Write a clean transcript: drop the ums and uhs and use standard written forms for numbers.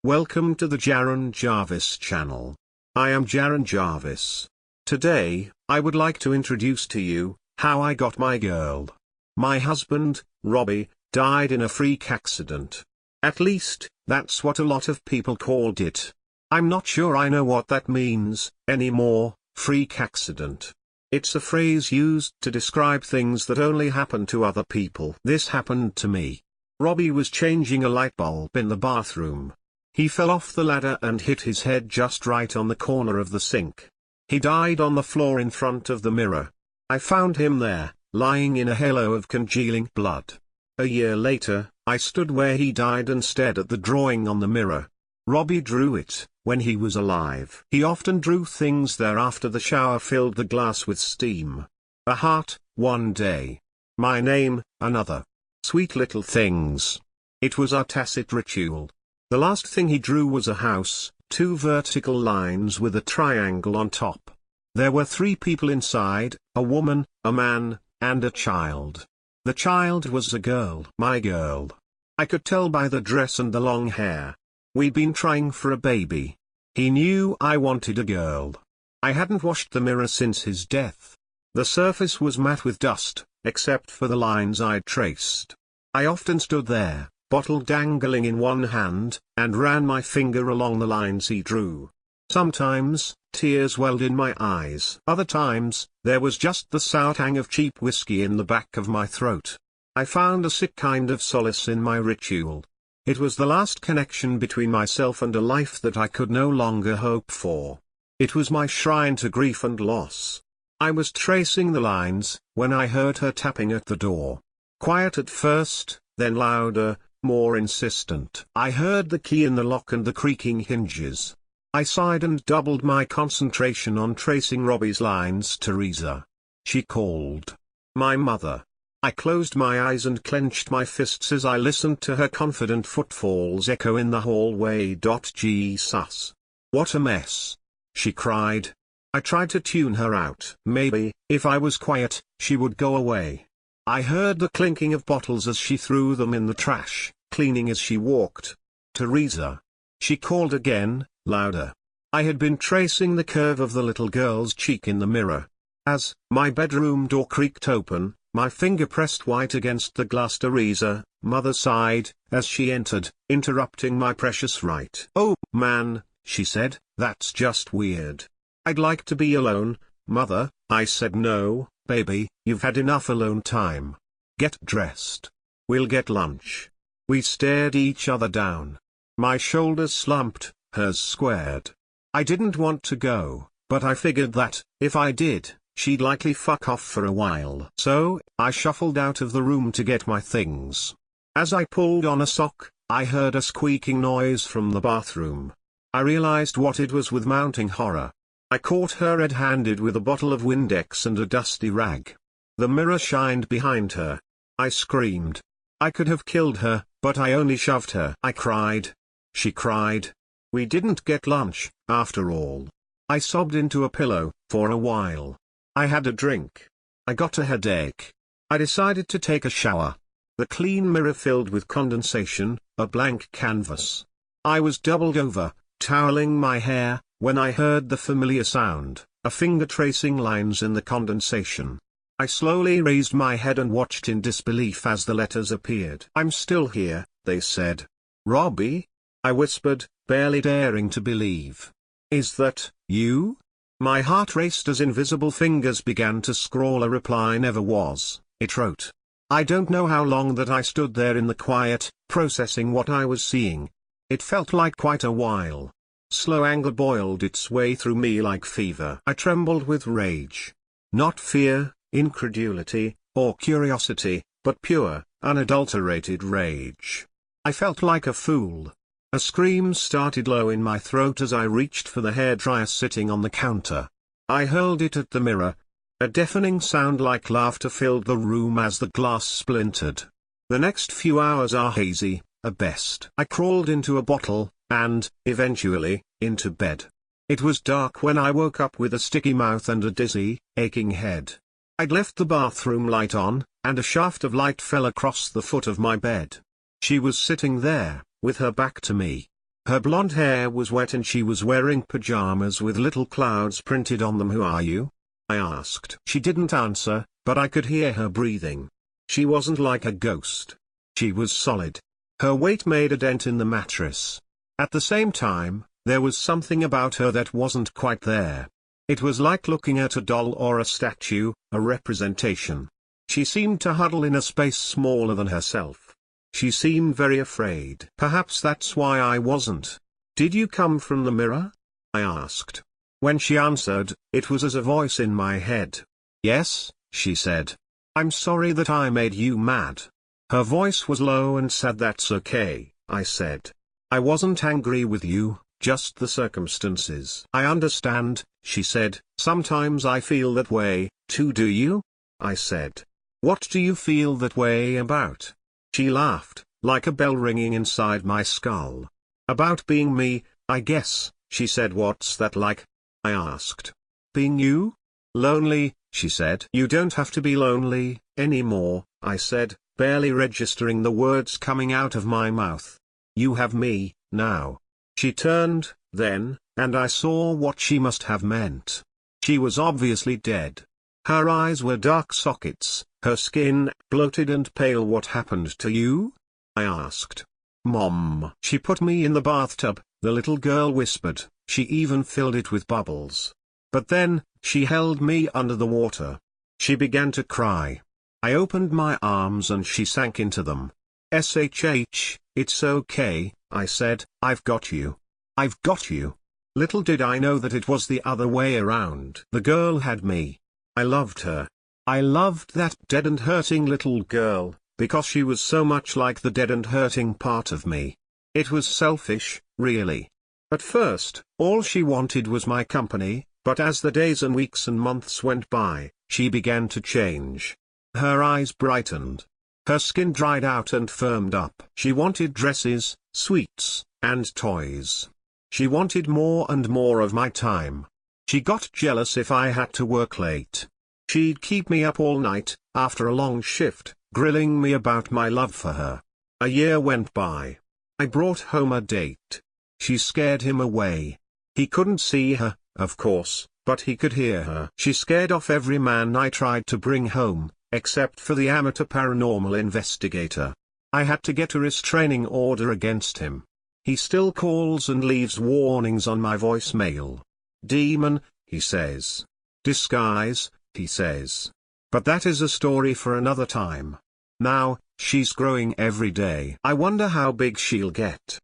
Welcome to the Jaron Jarvis channel. I am Jaron Jarvis. Today, I would like to introduce to you how I got my girl. My husband, Robbie, died in a freak accident. At least, that's what a lot of people called it. I'm not sure I know what that means anymore. Freak accident. It's a phrase used to describe things that only happen to other people. This happened to me. Robbie was changing a light bulb in the bathroom. He fell off the ladder and hit his head just right on the corner of the sink. He died on the floor in front of the mirror. I found him there, lying in a halo of congealing blood. A year later, I stood where he died and stared at the drawing on the mirror. Robbie drew it when he was alive. He often drew things there after the shower filled the glass with steam. A heart, one day. My name, another. Sweet little things. It was our tacit ritual. The last thing he drew was a house, two vertical lines with a triangle on top. There were 3 people inside, a woman, a man, and a child. The child was a girl. My girl. I could tell by the dress and the long hair. We'd been trying for a baby. He knew I wanted a girl. I hadn't washed the mirror since his death. The surface was matte with dust, except for the lines I'd traced. I often stood there, bottle dangling in one hand, and ran my finger along the lines he drew. Sometimes, tears welled in my eyes. Other times, there was just the sour tang of cheap whiskey in the back of my throat. I found a sick kind of solace in my ritual. It was the last connection between myself and a life that I could no longer hope for. It was my shrine to grief and loss. I was tracing the lines, when I heard her tapping at the door. Quiet at first, then louder, more insistent. I heard the key in the lock and the creaking hinges. I sighed and doubled my concentration on tracing Robbie's lines. Teresa. She called. My mother. I closed my eyes and clenched my fists as I listened to her confident footfalls echo in the hallway. Jesus. What a mess. She cried. I tried to tune her out. Maybe, if I was quiet, she would go away. I heard the clinking of bottles as she threw them in the trash, cleaning as she walked. Teresa. She called again, louder. I had been tracing the curve of the little girl's cheek in the mirror. As my bedroom door creaked open, my finger pressed white against the glass. Teresa, mother sighed, as she entered, interrupting my precious rite. Oh, man, she said, that's just weird. I'd like to be alone, mother. I said no, baby, you've had enough alone time. Get dressed. We'll get lunch. We stared each other down. My shoulders slumped, hers squared. I didn't want to go, but I figured that, if I did, she'd likely fuck off for a while. So, I shuffled out of the room to get my things. As I pulled on a sock, I heard a squeaking noise from the bathroom. I realized what it was with mounting horror. I caught her red-handed with a bottle of Windex and a dusty rag. The mirror shined behind her. I screamed. I could have killed her, but I only shoved her. I cried. She cried. We didn't get lunch, after all. I sobbed into a pillow, for a while. I had a drink. I got a headache. I decided to take a shower. The clean mirror filled with condensation, a blank canvas. I was doubled over, toweling my hair, when I heard the familiar sound, a finger tracing lines in the condensation. I slowly raised my head and watched in disbelief as the letters appeared. I'm still here, they said. Robbie? I whispered, barely daring to believe. Is that you? My heart raced as invisible fingers began to scrawl a reply never was. It wrote. I don't know how long that I stood there in the quiet, processing what I was seeing. It felt like quite a while. Slow anger boiled its way through me like fever. I trembled with rage. Not fear, incredulity, or curiosity, but pure, unadulterated rage. I felt like a fool. A scream started low in my throat as I reached for the hairdryer sitting on the counter. I hurled it at the mirror. A deafening sound like laughter filled the room as the glass splintered. The next few hours are hazy, at best. I crawled into a bottle, and, eventually, into bed. It was dark when I woke up with a sticky mouth and a dizzy, aching head. I'd left the bathroom light on, and a shaft of light fell across the foot of my bed. She was sitting there, with her back to me. Her blonde hair was wet and she was wearing pajamas with little clouds printed on them. "Who are you?" I asked. She didn't answer, but I could hear her breathing. She wasn't like a ghost. She was solid. Her weight made a dent in the mattress. At the same time, there was something about her that wasn't quite there. It was like looking at a doll or a statue, a representation. She seemed to huddle in a space smaller than herself. She seemed very afraid. Perhaps that's why I wasn't. "Did you come from the mirror?" I asked. When she answered, it was as a voice in my head. "Yes," she said. "I'm sorry that I made you mad." Her voice was low and sad. "That's okay," I said. "I wasn't angry with you, just the circumstances." "I understand," she said. "Sometimes I feel that way, too." "Do you?" I said. "What do you feel that way about?" She laughed, like a bell ringing inside my skull. "About being me, I guess," she said. "What's that like?" I asked. "Being you? Lonely," she said. "You don't have to be lonely anymore," I said, barely registering the words coming out of my mouth. "You have me, now." She turned, then, and I saw what she must have meant. She was obviously dead. Her eyes were dark sockets, her skin bloated and pale. "What happened to you?" I asked. "Mom." "She put me in the bathtub," the little girl whispered. "She even filled it with bubbles. But then, she held me under the water." She began to cry. I opened my arms and she sank into them. "Shh, it's okay," I said. "I've got you. I've got you." Little did I know that it was the other way around. The girl had me. I loved her. I loved that dead and hurting little girl, because she was so much like the dead and hurting part of me. It was selfish, really. At first, all she wanted was my company, but as the days and weeks and months went by, she began to change. Her eyes brightened. Her skin dried out and firmed up. She wanted dresses, sweets, and toys. She wanted more and more of my time. She got jealous if I had to work late. She'd keep me up all night, after a long shift, grilling me about my love for her. A year went by. I brought home a date. She scared him away. He couldn't see her, of course, but he could hear her. She scared off every man I tried to bring home, except for the amateur paranormal investigator. I had to get a restraining order against him. He still calls and leaves warnings on my voicemail. "Demon," he says. "Disguise," he says. But that is a story for another time. Now, she's growing every day. I wonder how big she'll get.